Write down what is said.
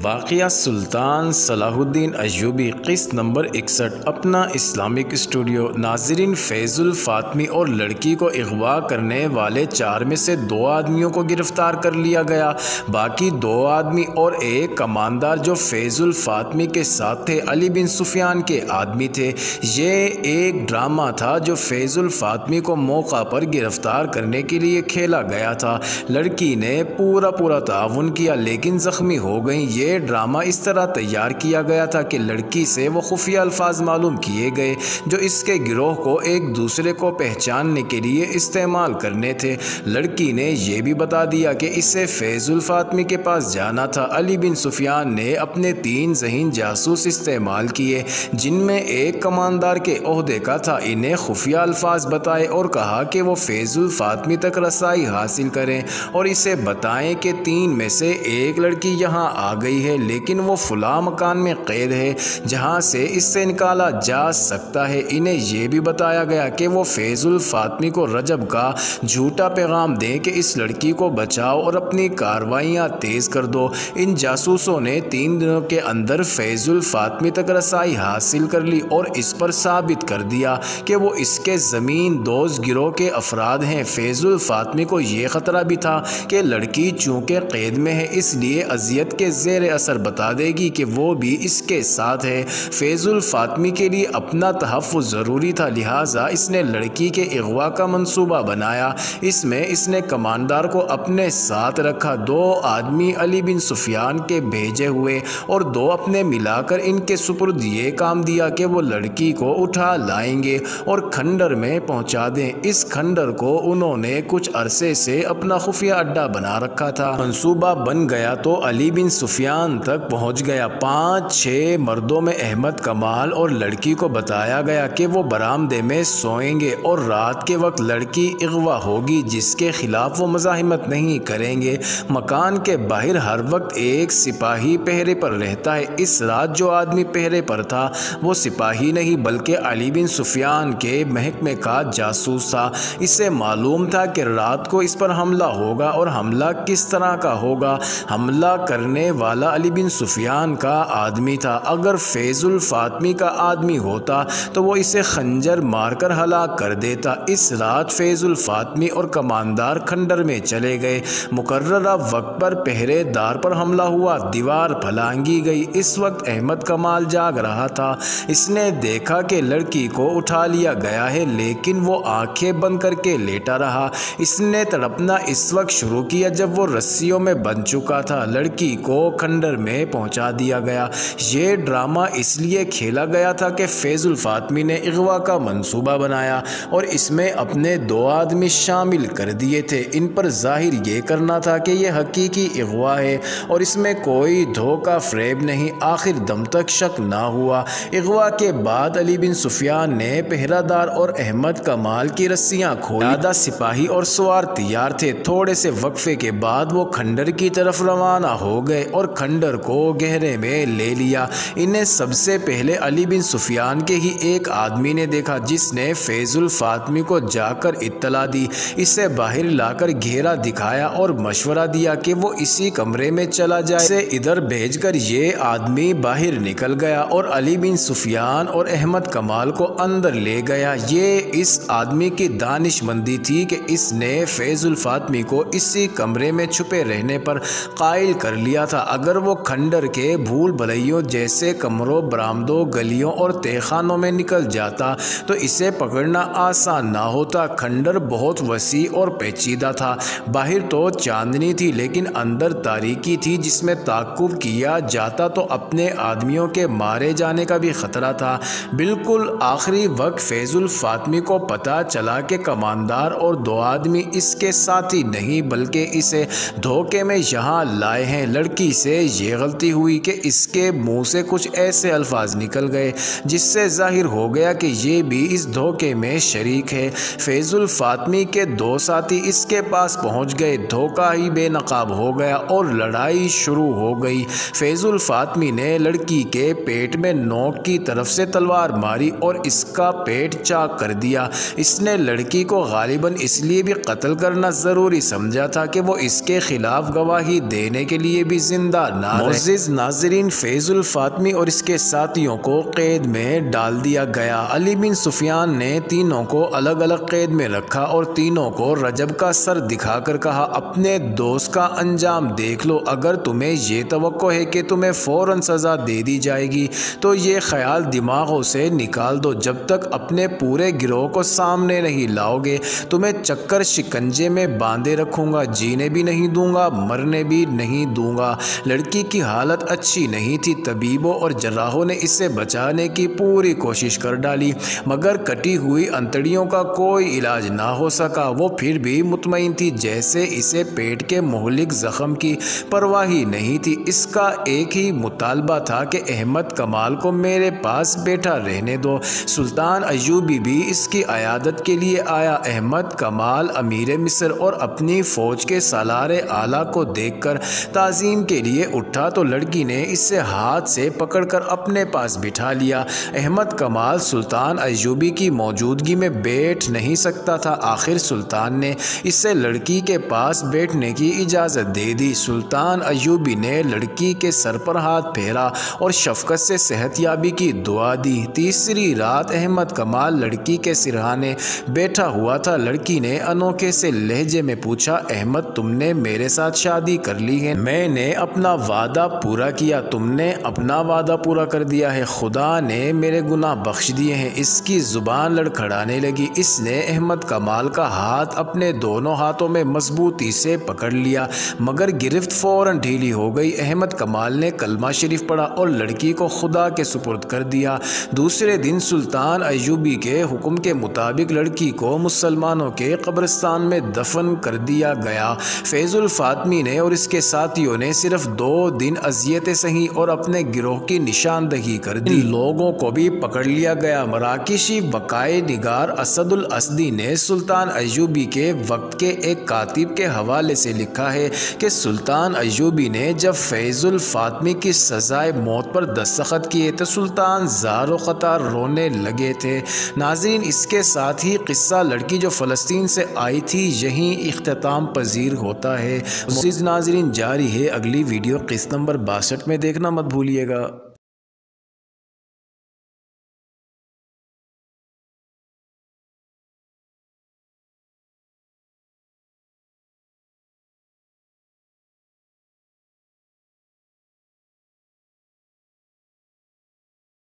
واقعہ سلطان صلاح الدین ایوبی قسط نمبر 61 اپنا اسلامک اسٹوڈیو۔ ناظرین، فیض الفاطمی اور لڑکی کو اغوا کرنے والے 4 میں سے 2 آدمیوں کو گرفتار کر لیا گیا۔ باقی 2 آدمی اور ایک کماندار جو فیض الفاطمی کے ساتھ تھے علی بن سفیان کے آدمی تھے۔ یہ ایک ڈرامہ تھا جو فیض الفاطمی کو موقع پر گرفتار کرنے کے لیے کھیلا گیا تھا۔ لڑکی نے پورا تعاون کیا لیکن زخمی ہو گئی۔ یہ ڈرامہ اس طرح تیار کیا گیا تھا کہ لڑکی سے وہ خفیہ الفاظ معلوم کیے گئے جو اس کے گروہ کو ایک دوسرے کو پہچاننے کے لیے استعمال کرنے تھے۔ لڑکی نے یہ بھی بتا دیا کہ اسے فیض الفاطمی کے پاس جانا تھا۔ علی بن سفیان نے اپنے 3 ذہین جاسوس استعمال کیے جن میں ایک کماندار کے عہدے کا تھا۔ انہیں خفیہ الفاظ بتائے اور کہا کہ وہ فیض الفاطمی تک رسائی حاصل کریں اور اسے بتائیں کہ 3 میں سے ایک لڑکی یہاں آ گئی ہے لیکن وہ فلاں مکان میں قید ہے جہاں سے اس سے نکالا جا سکتا ہے۔ انہیں یہ بھی بتایا گیا کہ وہ فیض الفاطمی کو رجب کا جھوٹا پیغام دیں کہ اس لڑکی کو بچاؤ اور اپنی کارروائیاں تیز کر دو۔ ان جاسوسوں نے 3 دنوں کے اندر فیض الفاطمی تک رسائی حاصل کر لی اور اس پر ثابت کر دیا کہ وہ اس کے زمین دوز گروہ کے افراد ہیں۔ فیض الفاطمی کو یہ خطرہ بھی تھا کہ لڑکی چونکہ قید میں ہے اس لیے اذیت کے زیر اثر بتا دے گی کہ وہ بھی اس کے ساتھ ہے۔ فیض الفاطمی کے لیے اپنا تحفظ ضروری تھا، لہٰذا اس نے لڑکی کے اغوا کا منصوبہ بنایا۔ اس میں اس نے کماندار کو اپنے ساتھ رکھا، 2 آدمی علی بن سفیان کے بھیجے ہوئے اور 2 اپنے ملا کر ان کے سپرد یہ کام دیا کہ وہ لڑکی کو اٹھا لائیں گے اور کھنڈر میں پہنچا دیں۔ اس کھنڈر کو انہوں نے کچھ عرصے سے اپنا خفیہ اڈا بنا رکھا تھا۔ منصوبہ بن گیا تو علی بن سفیان تک پہنچ گیا۔ 5-6 مردوں میں احمد کمال اور لڑکی کو بتایا گیا کہ وہ برآمدے میں سوئیں گے اور رات کے وقت لڑکی اغوا ہوگی جس کے خلاف وہ مزاحمت نہیں کریں گے۔ مکان کے باہر ہر وقت ایک سپاہی پہرے پر رہتا ہے۔ اس رات جو آدمی پہرے پر تھا وہ سپاہی نہیں بلکہ علی بن سفیان کے محکمے کا جاسوس تھا۔ اسے معلوم تھا کہ رات کو اس پر حملہ ہوگا اور حملہ کس طرح کا ہوگا۔ حملہ کرنے والا علی بن سفیان کا آدمی تھا۔ اگر فیض الفاطمی کا آدمی ہوتا تو وہ اسے خنجر مار کر ہلاک کر دیتا۔ اس رات فیض الفاطمی اور کماندار کھنڈر میں چلے گئے۔ مقررہ وقت پر پہرے دار پر حملہ ہوا، دیوار پھلانگی گئی۔ اس وقت احمد کمال جاگ رہا تھا۔ اس نے دیکھا کہ لڑکی کو اٹھا لیا گیا ہے لیکن وہ آنکھیں بند کر کے لیٹا رہا۔ اس نے تڑپنا اس وقت شروع کیا جب وہ رسیوں میں بندھ چکا تھا۔ لڑکی کو کھنڈر میں پہنچا دیا گیا۔ یہ ڈرامہ اس لیے کھیلا گیا تھا کہ فیض الفاطمی نے اغوا کا منصوبہ بنایا اور اس میں اپنے 2 آدمی شامل کر دیے تھے۔ ان پر ظاہر یہ کرنا تھا کہ یہ حقیقی اغوا ہے اور اس میں کوئی دھوکہ فریب نہیں۔ آخر دم تک شک نہ ہوا۔ اغوا کے بعد علی بن سفیان نے پہرہ دار اور احمد کمال کی رسیاں کھولی۔ زیادہ سپاہی اور سوار تیار تھے۔ تھوڑے سے وقفے کے بعد وہ کھنڈر کی طرف روانہ ہو گئے اور کھنڈر کو گہرے میں لے لیا۔ انہیں سب سے پہلے علی بن سفیان کے ہی ایک آدمی نے دیکھا جس نے فیض الفاطمی کو جا کر اطلاع دی۔ اسے باہر لا کر گھیرا دکھایا اور مشورہ دیا کہ وہ اسی کمرے میں چلا جائے۔ اسے ادھر بھیج کر یہ آدمی باہر نکل گیا اور علی بن سفیان اور احمد کمال کو اندر لے گیا۔ یہ اس آدمی کی دانش مندی تھی کہ اس نے فیض الفاطمی کو اسی کمرے میں چھپے رہنے پر قائل کر لیا تھا۔ اگر وہ کھنڈر کے بھول بھلیوں جیسے کمروں، برآمدوں، گلیوں اور تہہ خانوں میں نکل جاتا تو اسے پکڑنا آسان نہ ہوتا۔ کھنڈر بہت وسیع اور پیچیدہ تھا۔ باہر تو چاندنی تھی لیکن اندر تاریکی تھی جس میں تعقب کیا جاتا تو اپنے آدمیوں کے مارے جانے کا بھی خطرہ تھا۔ بالکل آخری وقت فیض الفاطمی کو پتہ چلا کہ کماندار اور 2 آدمی اس کے ساتھی نہیں بلکہ اسے دھوکے میں یہاں لائے ہیں۔ لڑکی سے یہ غلطی ہوئی کہ اس کے منہ سے کچھ ایسے الفاظ نکل گئے جس سے ظاہر ہو گیا کہ یہ بھی اس دھوکے میں شریک ہے۔ فیض الفاطمی کے 2 ساتھی اس کے پاس پہنچ گئے۔ دھوکہ ہی بے نقاب ہو گیا اور لڑائی شروع ہو گئی۔ فیض الفاطمی نے لڑکی کے پیٹ میں نوک کی طرف سے تلوار ماری اور اس کا پیٹ چاک کر دیا۔ اس نے لڑکی کو غالباً اس لیے بھی قتل کرنا ضروری سمجھا تھا کہ وہ اس کے خلاف گواہی دینے کے لیے بھی زندہ معزز ناظرین، فیض الفاطمی اور اس کے ساتھیوں کو قید میں ڈال دیا گیا۔ علی بن سفیان نے تینوں کو الگ الگ قید میں رکھا اور تینوں کو رجب کا سر دکھا کر کہا، اپنے دوست کا انجام دیکھ لو، اگر تمہیں یہ توقع ہے کہ تمہیں فوراً سزا دے دی جائے گی تو یہ خیال دماغوں سے نکال دو، جب تک اپنے پورے گروہ کو سامنے نہیں لاؤ گے تمہیں چکر شکنجے میں باندھے رکھوں گا، جینے بھی نہیں دوں گا، مرنے بھی نہیں دوں گا۔ لڑکی کی حالت اچھی نہیں تھی، طبیبوں اور جراحوں نے اسے بچانے کی پوری کوشش کر ڈالی مگر کٹی ہوئی انتڑیوں کا کوئی علاج نہ ہو سکا۔ وہ پھر بھی مطمئن تھی، جیسے اسے پیٹ کے مہلک زخم کی پرواہ ہی نہیں تھی۔ اس کا ایک ہی مطالبہ تھا کہ احمد کمال کو میرے پاس بیٹھا رہنے دو۔ سلطان ایوبی بھی اس کی عیادت کے لیے آیا۔ احمد کمال امیر مصر اور اپنی فوج کے سالار اعلیٰ کو دیکھ کر تعظیم کے لیے اٹھا تو لڑکی نے اسے ہاتھ سے پکڑ کر اپنے پاس بٹھا لیا۔ احمد کمال سلطان ایوبی کی موجودگی میں بیٹھ نہیں سکتا تھا، آخر سلطان نے اسے لڑکی کے پاس بیٹھنے کی اجازت دے دی۔ سلطان ایوبی نے لڑکی کے سر پر ہاتھ پھیرا اور شفقت سے صحت یابی کی دعا دی۔ تیسری رات احمد کمال لڑکی کے سرہانے بیٹھا ہوا تھا۔ لڑکی نے انوکھے سے لہجے میں پوچھا، احمد تم نے میرے ساتھ شادی کر لی ہے؟ میں نے اپنا وعدہ پورا کیا، تم نے اپنا وعدہ پورا کر دیا ہے، خدا نے میرے گناہ بخش دیے ہیں۔ اس کی زبان لڑکھڑانے لگی۔ اس نے احمد کمال کا ہاتھ اپنے دونوں ہاتھوں میں مضبوطی سے پکڑ لیا مگر گرفت فوراً ڈھیلی ہو گئی۔ احمد کمال نے کلمہ شریف پڑھا اور لڑکی کو خدا کے سپرد کر دیا۔ دوسرے دن سلطان ایوبی کے حکم کے مطابق لڑکی کو مسلمانوں کے قبرستان میں دفن کر دیا گیا۔ فیض الفاطمی نے اور اس کے ساتھیوں نے صرف 2 دن اذیتیں سہی اور اپنے گروہ کی نشاندہی کر دی۔ لوگوں کو بھی پکڑ لیا گیا۔ مراکشی وقائع نگار اسد الاسدی نے سلطان ایوبی کے وقت کے ایک کاتب کے حوالے سے لکھا ہے کہ سلطان ایوبی نے جب فیض الفاطمی کی سزائے موت پر دستخط کیے تو سلطان زار و قطار رونے لگے تھے۔ ناظرین، اس کے ساتھ ہی قصہ لڑکی جو فلسطین سے آئی تھی یہیں اختتام پذیر ہوتا ہے۔ مزید ناظرین جاری ہے، اگلی ویڈیو قسط نمبر 62 میں دیکھنا مت بھولیے گا۔